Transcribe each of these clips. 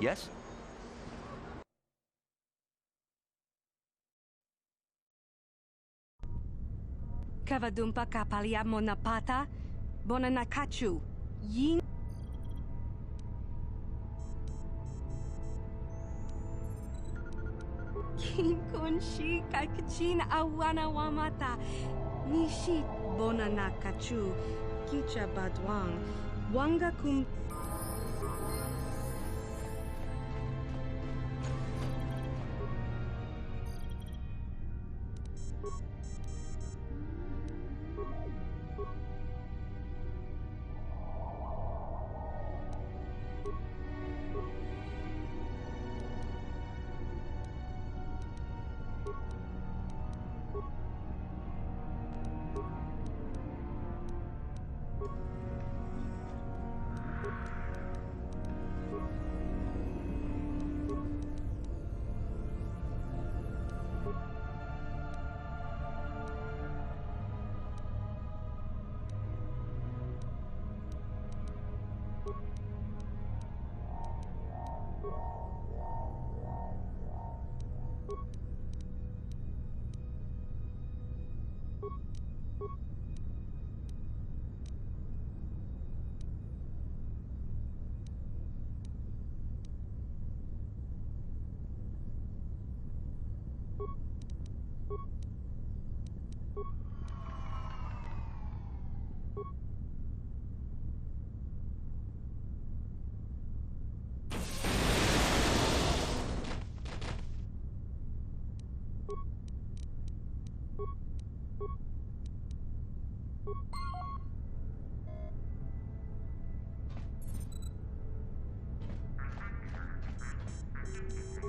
Yes? Kavadumpa kapalia monapata, bonanakachu, yin. Kinkonshi kakachin awana wamata, nishi bonanakachu, kicha badwang, wanga kum.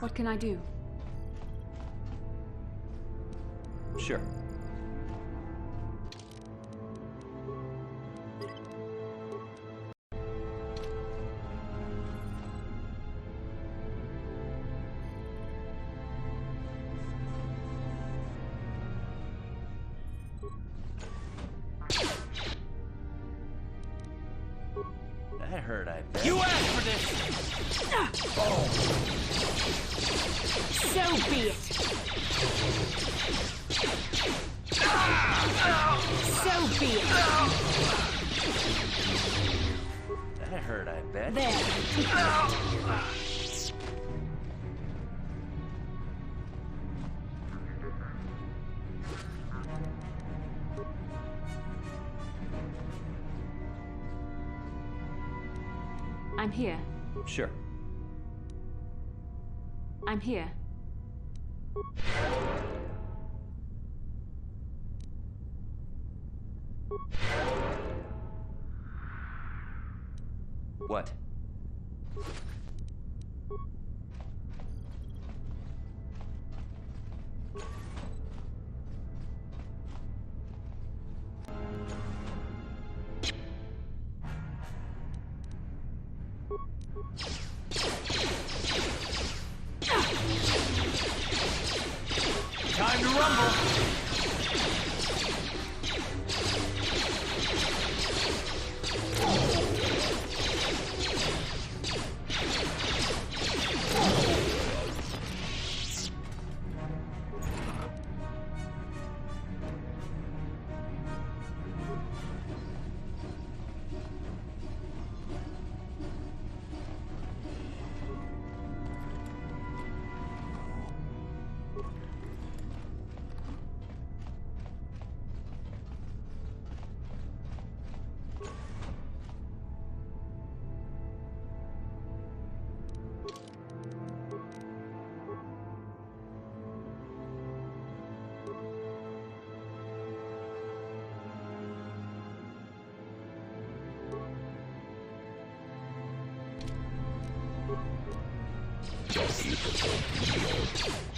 What can I do? Sure. That hurt, I bet. You asked for this! Oh. So be it! So be it! That hurt, I bet. There. I'm here. Sure. I'm here. What? Time to rumble!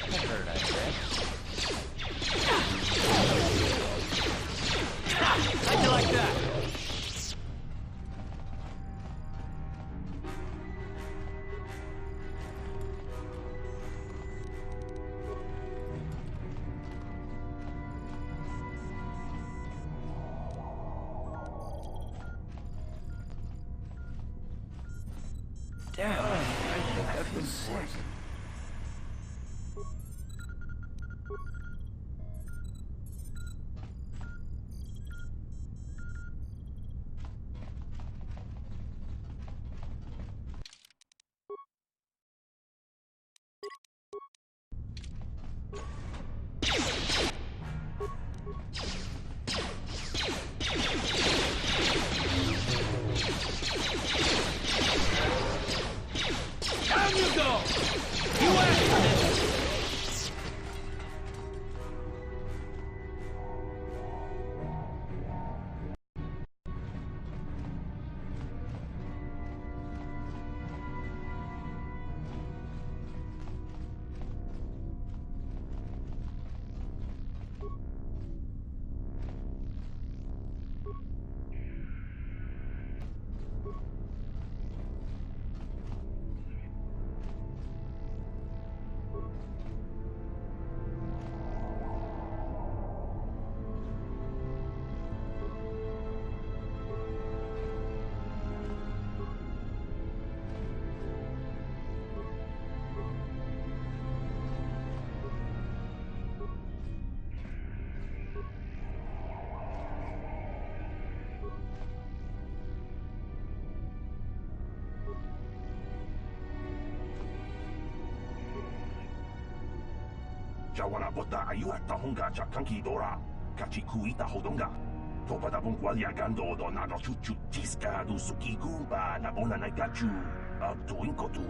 That hurt, I bet. How'd you like that? Damn, I think I've important. Down you go! You asked for this! Jawana bota ayuha tahonga cha kanki dora. Kachikuita hodonga. Topada bungwalia gando do nado chuchu tiska du suki gumba na bona na gachu. Abdu inkotu.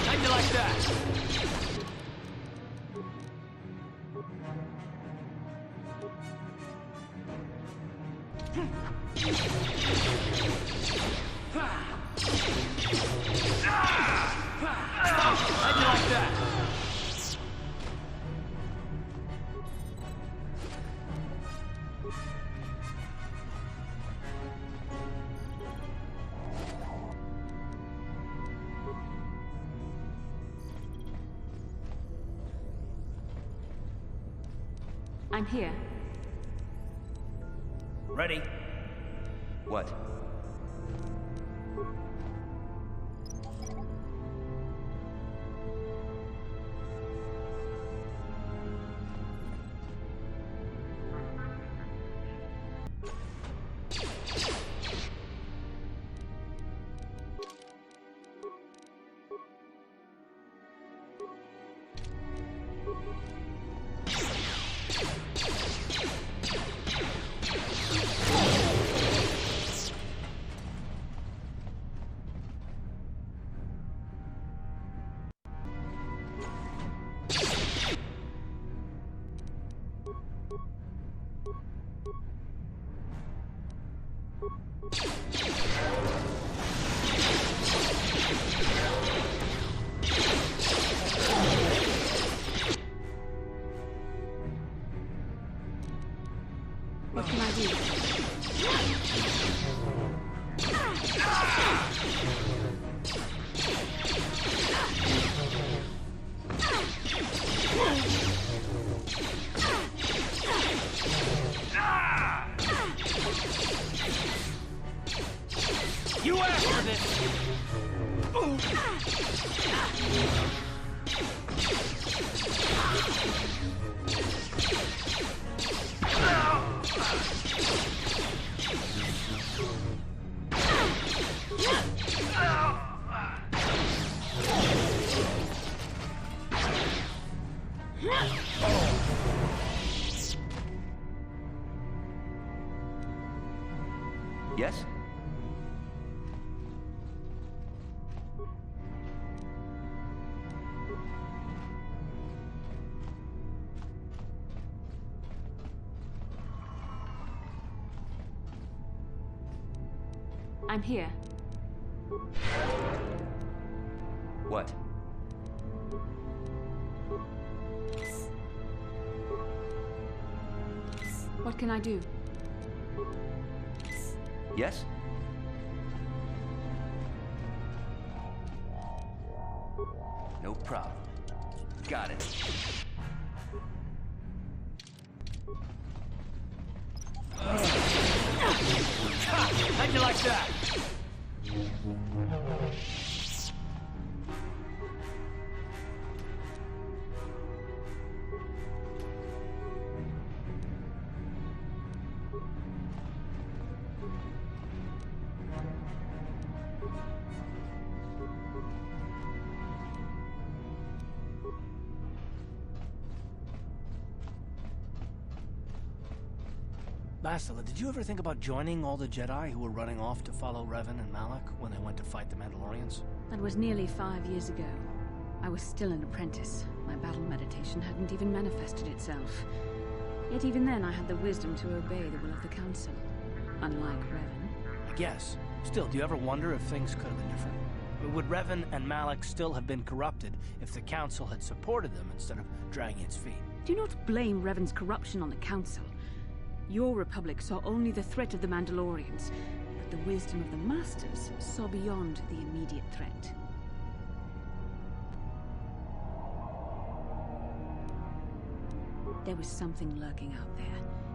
How'd you like that? How'd you like that? I'm here. Ready? What? What can I do? You asked for this! Yes? I'm here. What? What can I do? Yes? No problem. Got it. How'd you like that? Bastila, did you ever think about joining all the Jedi who were running off to follow Revan and Malak when they went to fight the Mandalorians? That was nearly 5 years ago. I was still an apprentice. My battle meditation hadn't even manifested itself. Yet even then I had the wisdom to obey the will of the Council. Unlike Revan. I guess. Still, do you ever wonder if things could have been different? Would Revan and Malak still have been corrupted if the Council had supported them instead of dragging its feet? Do not blame Revan's corruption on the Council. Your Republic saw only the threat of the Mandalorians, but the wisdom of the Masters saw beyond the immediate threat. There was something lurking out there.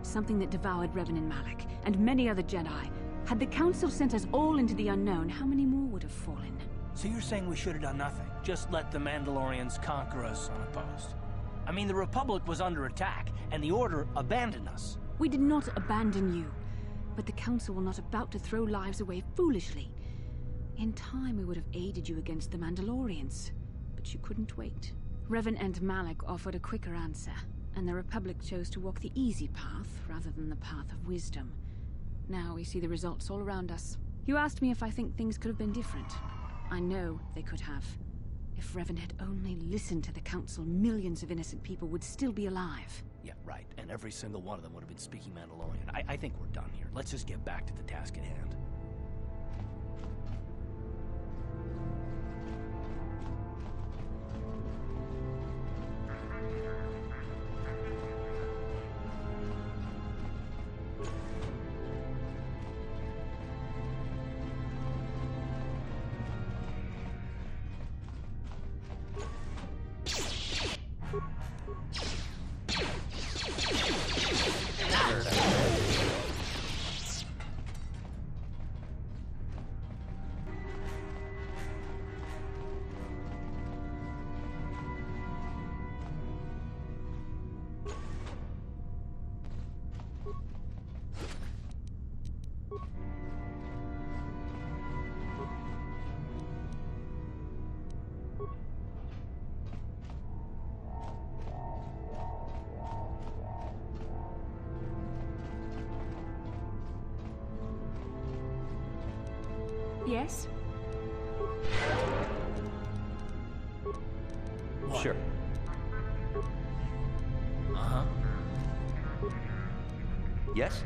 Something that devoured Revan and Malak, and many other Jedi. Had the Council sent us all into the unknown, how many more would have fallen? So you're saying we should have done nothing? Just let the Mandalorians conquer us unopposed? I mean, the Republic was under attack, and the Order abandoned us. We did not abandon you, but the Council were not about to throw lives away foolishly. In time, we would have aided you against the Mandalorians, but you couldn't wait. Revan and Malak offered a quicker answer, and the Republic chose to walk the easy path rather than the path of wisdom. Now we see the results all around us. You asked me if I think things could have been different. I know they could have. If Revan had only listened to the Council, millions of innocent people would still be alive. Yeah, right. And every single one of them would have been speaking Mandalorian. I think we're done here. Let's just get back to the task at hand. Yes? What? Sure. Uh-huh. Yes?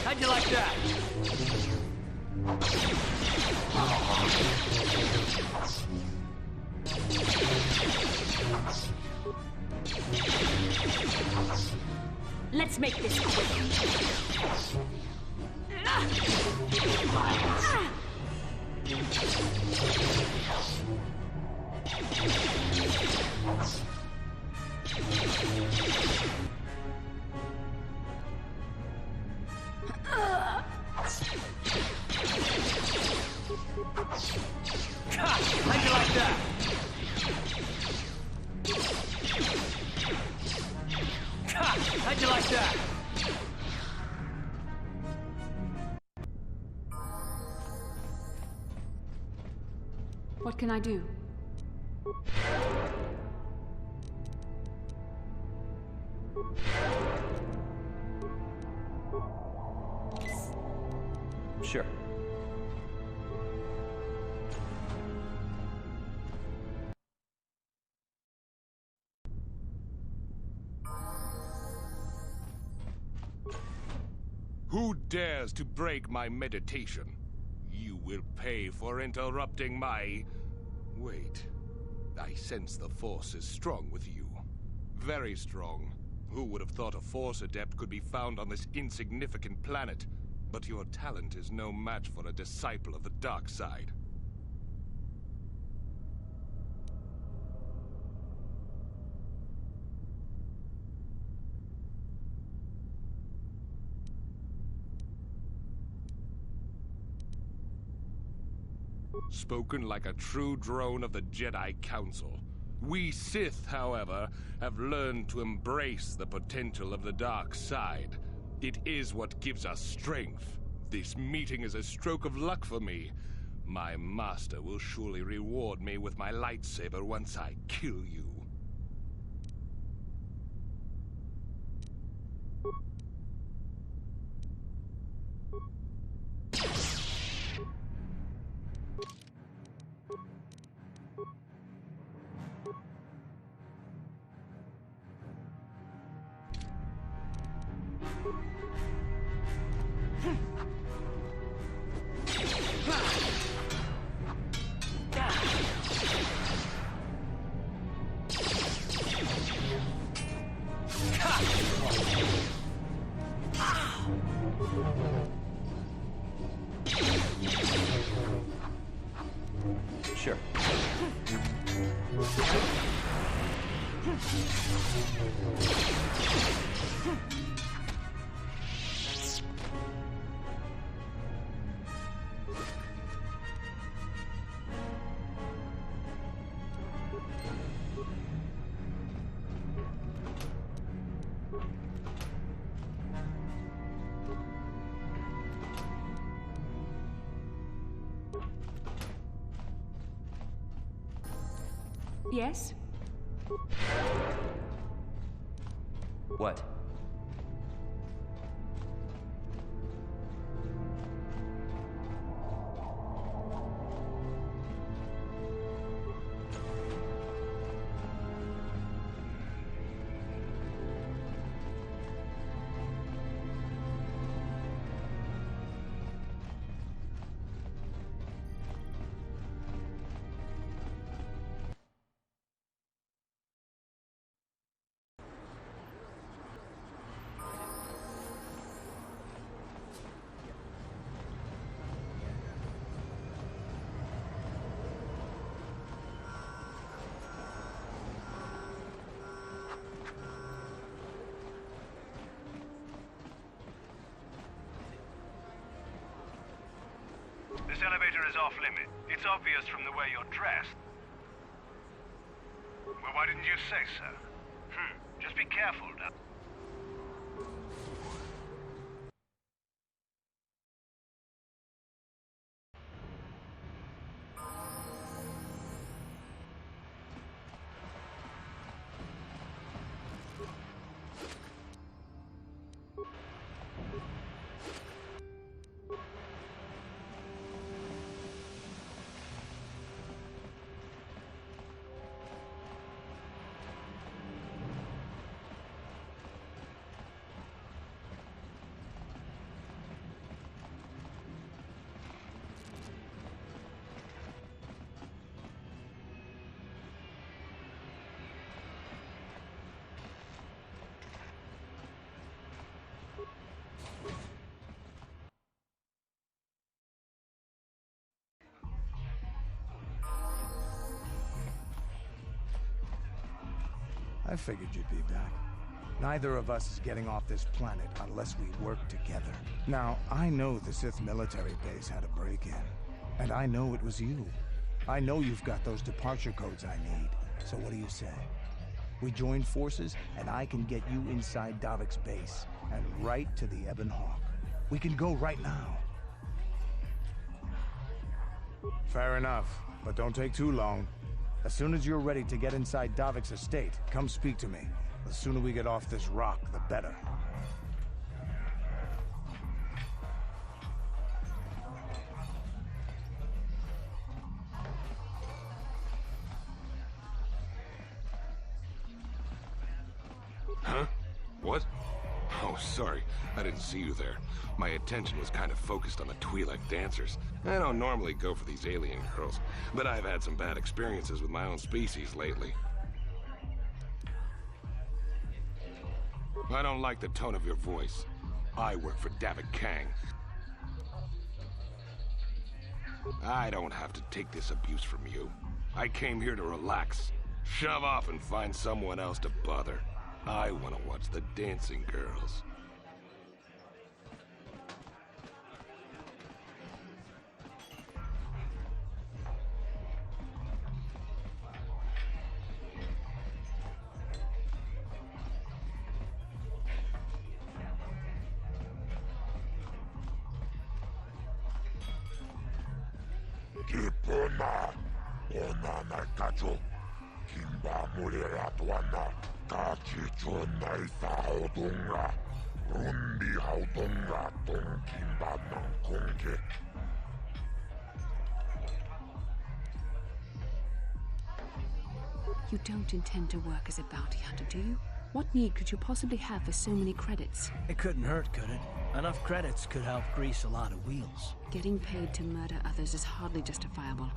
How'd you like that? Let's make this quick. How'd you like that? How'd you like that? What can I do? Sure. Who dares to break my meditation? You will pay for interrupting my... Wait. I sense the Force is strong with you. Very strong. Who would have thought a Force adept could be found on this insignificant planet? But your talent is no match for a disciple of the dark side. Spoken like a true drone of the Jedi Council. We Sith, however, have learned to embrace the potential of the dark side. It is what gives us strength. This meeting is a stroke of luck for me. My master will surely reward me with my lightsaber once I kill you. Sure. Yes? What? This elevator is off limit. It's obvious from the way you're dressed. Well, why didn't you say so? Just be careful now. I figured you'd be back. Neither of us is getting off this planet unless we work together. Now, I know the Sith military base had a break-in. And I know it was you. I know you've got those departure codes I need. So what do you say? We join forces, and I can get you inside Davik's base, and right to the Ebon Hawk. We can go right now. Fair enough, but don't take too long. As soon as you're ready to get inside Davik's estate, come speak to me. The sooner we get off this rock, the better. Huh? What? Oh, sorry. I didn't see you there. My attention was kind of focused on the Twi'lek dancers. I don't normally go for these alien girls, but I've had some bad experiences with my own species lately. I don't like the tone of your voice. I work for Davik Kang. I don't have to take this abuse from you. I came here to relax. Shove off and find someone else to bother. I want to watch the dancing girls. Kipuna, ona na kacho, kimba mulera tuana, kachicho na isa hodunga, rundi hodunga ton kimba nankonge. You don't intend to work as a bounty hunter, do you? What need could you possibly have for so many credits? It couldn't hurt, could it? Enough credits could help grease a lot of wheels. Getting paid to murder others is hardly justifiable.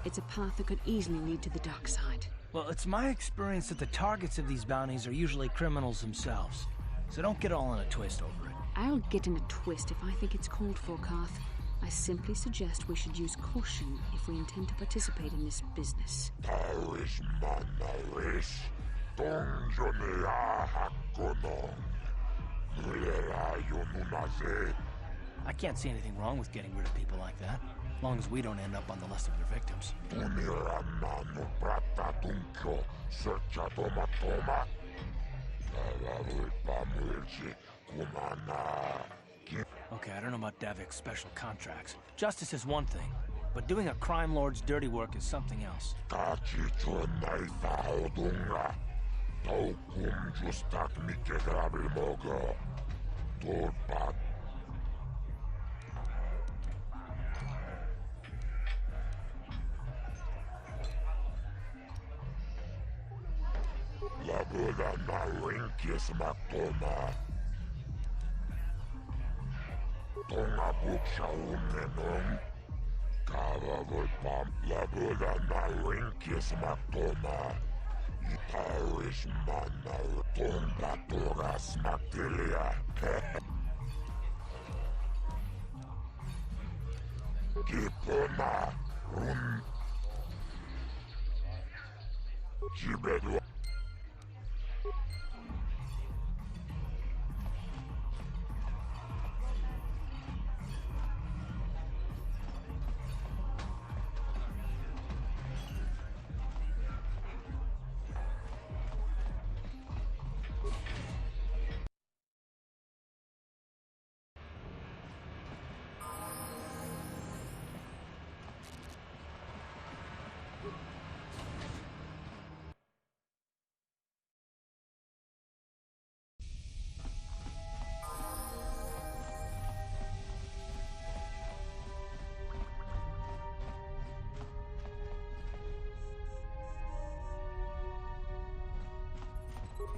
It's a path that could easily lead to the dark side. Well, it's my experience that the targets of these bounties are usually criminals themselves. So don't get all in a twist over it. I'll get in a twist if I think it's called for, Karth. I simply suggest we should use caution if we intend to participate in this business. I can't see anything wrong with getting rid of people like that, as long as we don't end up on the list of their victims. Okay, I don't know about Davik's special contracts. Justice is one thing, but doing a crime lord's dirty work is something else.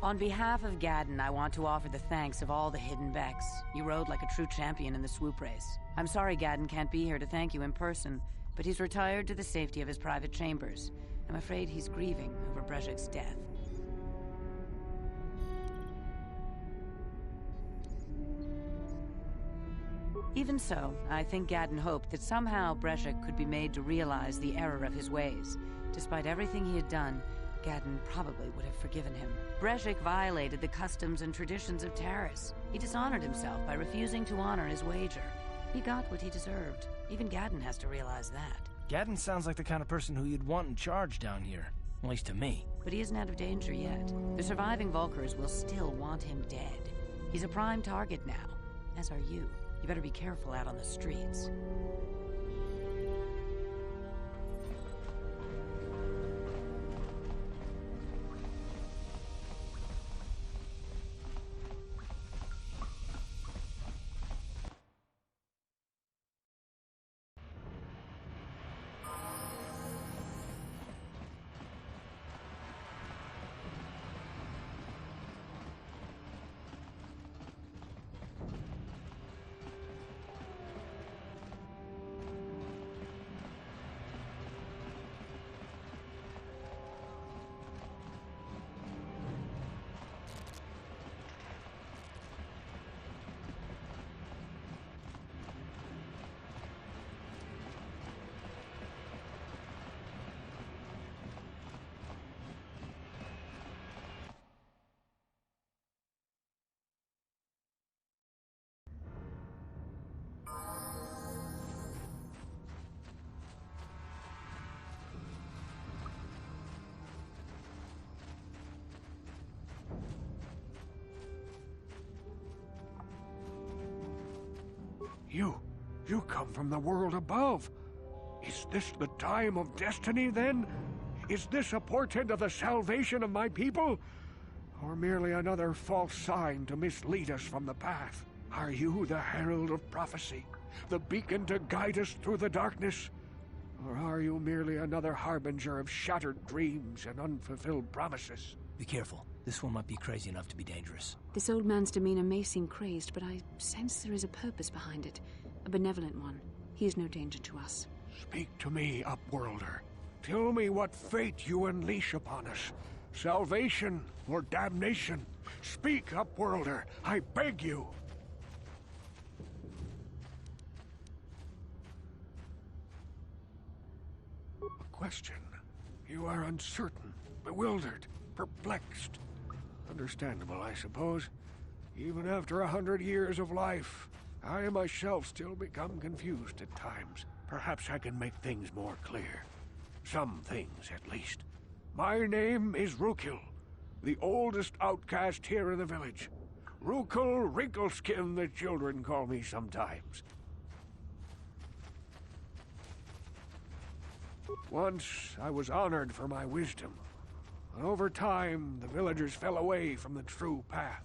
On behalf of Gadden, I want to offer the thanks of all the hidden Becks. You rode like a true champion in the swoop race. I'm sorry Gadden can't be here to thank you in person, but he's retired to the safety of his private chambers. I'm afraid he's grieving over Brezhik's death. Even so, I think Gadden hoped that somehow Brezhik could be made to realize the error of his ways. Despite everything he had done, Gaddon probably would have forgiven him. Breshik violated the customs and traditions of Taris. He dishonored himself by refusing to honor his wager. He got what he deserved. Even Gaddon has to realize that. Gaddon sounds like the kind of person who you'd want in charge down here. At least to me. But he isn't out of danger yet. The surviving Vulkars will still want him dead. He's a prime target now, as are you. You better be careful out on the streets. You come from the world above. Is this the time of destiny, then? Is this a portent of the salvation of my people? Or merely another false sign to mislead us from the path? Are you the herald of prophecy, the beacon to guide us through the darkness? Or are you merely another harbinger of shattered dreams and unfulfilled promises? Be careful. This one might be crazy enough to be dangerous. This old man's demeanor may seem crazed, but I sense there is a purpose behind it. A benevolent one. He is no danger to us. Speak to me, Upworlder. Tell me what fate you unleash upon us. Salvation or damnation? Speak, Upworlder. I beg you. A question. You are uncertain, bewildered, perplexed. Understandable, I suppose. Even after 100 years of life, I myself still become confused at times. Perhaps I can make things more clear. Some things, at least. My name is Rukil, the oldest outcast here in the village. Rukil Wrinkleskin, the children call me sometimes. Once, I was honored for my wisdom. And over time, the villagers fell away from the true path.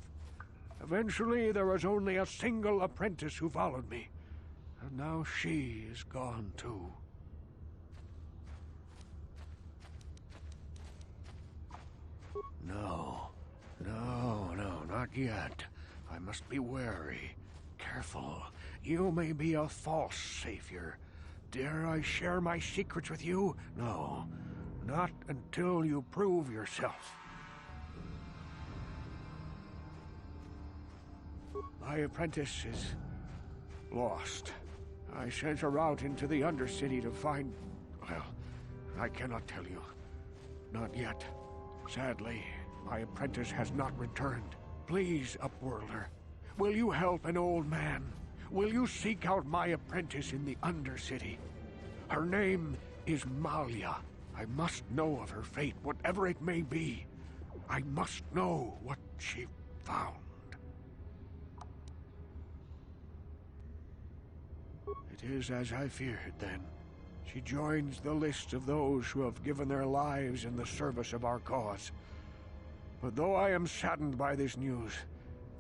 Eventually, there was only a single apprentice who followed me. And now she is gone too. No, not yet. I must be wary. Careful. You may be a false savior. Dare I share my secrets with you? No, not until you prove yourself. My apprentice is lost. I sent her out into the Undercity to find... well, I cannot tell you. Not yet. Sadly, my apprentice has not returned. Please, Upworlder, will you help an old man? Will you seek out my apprentice in the Undercity? Her name is Malia. I must know of her fate, whatever it may be. I must know what she found. It is as I feared, then. She joins the list of those who have given their lives in the service of our cause. But though I am saddened by this news,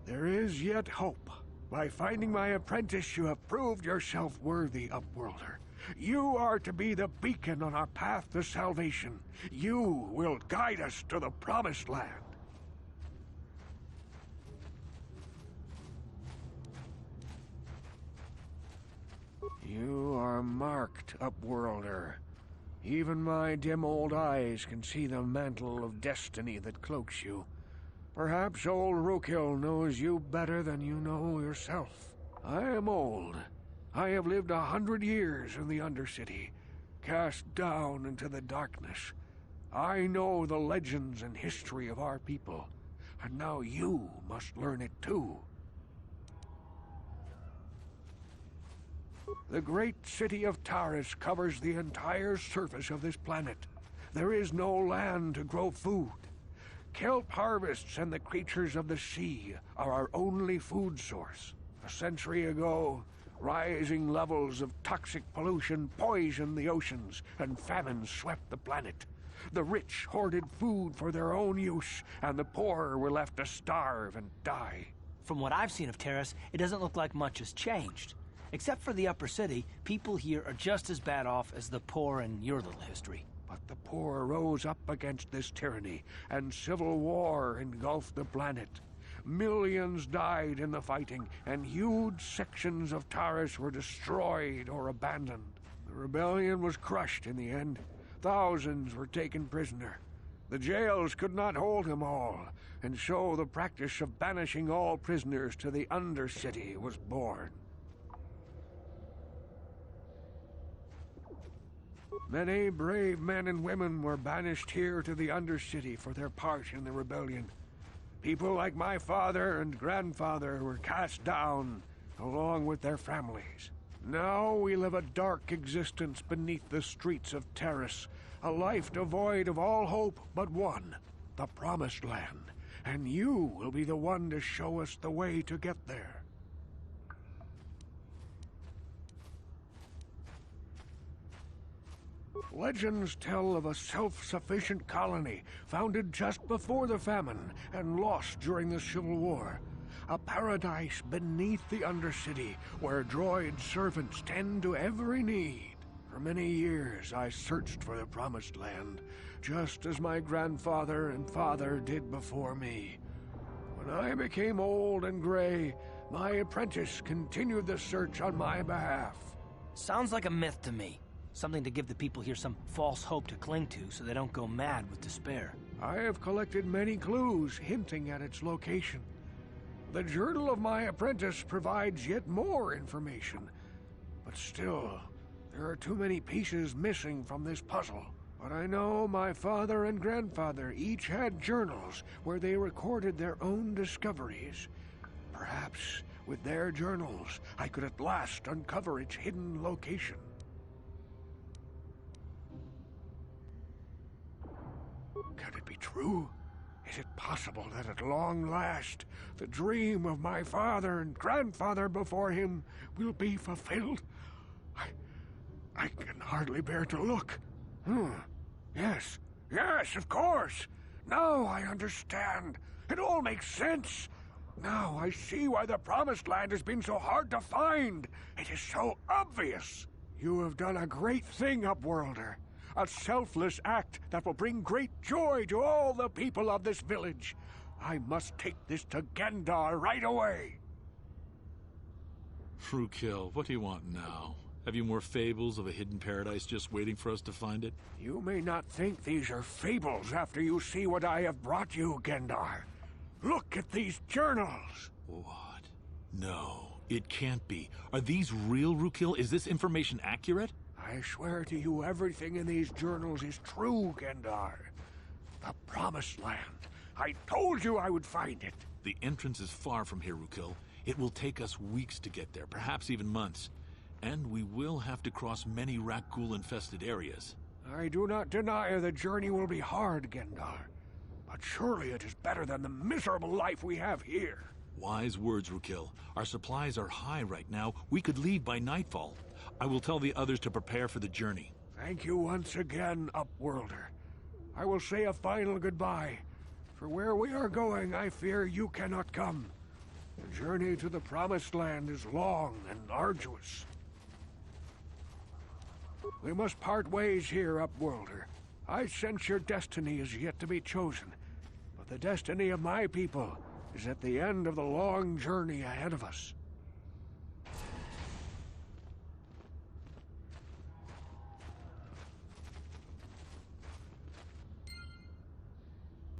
there is yet hope. By finding my apprentice, you have proved yourself worthy, Upworlder. You are to be the beacon on our path to salvation. You will guide us to the Promised Land. You are marked, Upworlder. Even my dim old eyes can see the mantle of destiny that cloaks you. Perhaps old Rukil knows you better than you know yourself. I am old. I have lived 100 years in the Undercity, cast down into the darkness. I know the legends and history of our people, and now you must learn it too. The great city of Taris covers the entire surface of this planet. There is no land to grow food. Kelp harvests and the creatures of the sea are our only food source. A century ago, rising levels of toxic pollution poisoned the oceans, and famine swept the planet. The rich hoarded food for their own use, and the poor were left to starve and die. From what I've seen of Taris, it doesn't look like much has changed. Except for the upper city, people here are just as bad off as the poor in your little history. But the poor rose up against this tyranny, and civil war engulfed the planet. Millions died in the fighting, and huge sections of Taris were destroyed or abandoned. The rebellion was crushed in the end. Thousands were taken prisoner. The jails could not hold them all, and so the practice of banishing all prisoners to the Undercity was born. Many brave men and women were banished here to the Undercity for their part in the rebellion. People like my father and grandfather were cast down, along with their families. Now we live a dark existence beneath the streets of Taris, a life devoid of all hope but one, the Promised Land. And you will be the one to show us the way to get there. Legends tell of a self-sufficient colony founded just before the famine and lost during the Civil War. A paradise beneath the Undercity where droid servants tend to every need. For many years I searched for the Promised Land, just as my grandfather and father did before me. When I became old and gray, my apprentice continued the search on my behalf. Sounds like a myth to me. Something to give the people here some false hope to cling to so they don't go mad with despair. I have collected many clues hinting at its location. The journal of my apprentice provides yet more information. But still, there are too many pieces missing from this puzzle. But I know my father and grandfather each had journals where they recorded their own discoveries. Perhaps with their journals, I could at last uncover its hidden location. Can it be true? Is it possible that at long last, the dream of my father and grandfather before him will be fulfilled? I can hardly bear to look. Yes, of course. Now I understand. It all makes sense. Now I see why the Promised Land has been so hard to find. It is so obvious. You have done a great thing, Upworlder. A selfless act that will bring great joy to all the people of this village. I must take this to Gendar right away. Frukill, what do you want now? Have you more fables of a hidden paradise just waiting for us to find it? You may not think these are fables after you see what I have brought you, Gendar. Look at these journals. What? No, it can't be. Are these real, Frukill? Is this information accurate? I swear to you everything in these journals is true, Gendar. The Promised Land. I told you I would find it. The entrance is far from here, Frukill. It will take us weeks to get there, perhaps even months. And we will have to cross many Rakghoul-infested areas. I do not deny the journey will be hard, Gendar. But surely it is better than the miserable life we have here. Wise words, Frukill. Our supplies are high right now. We could leave by nightfall. I will tell the others to prepare for the journey. Thank you once again, Upworlder. I will say a final goodbye. For where we are going, I fear you cannot come. The journey to the Promised Land is long and arduous. We must part ways here, Upworlder. I sense your destiny is yet to be chosen. But the destiny of my people is at the end of the long journey ahead of us.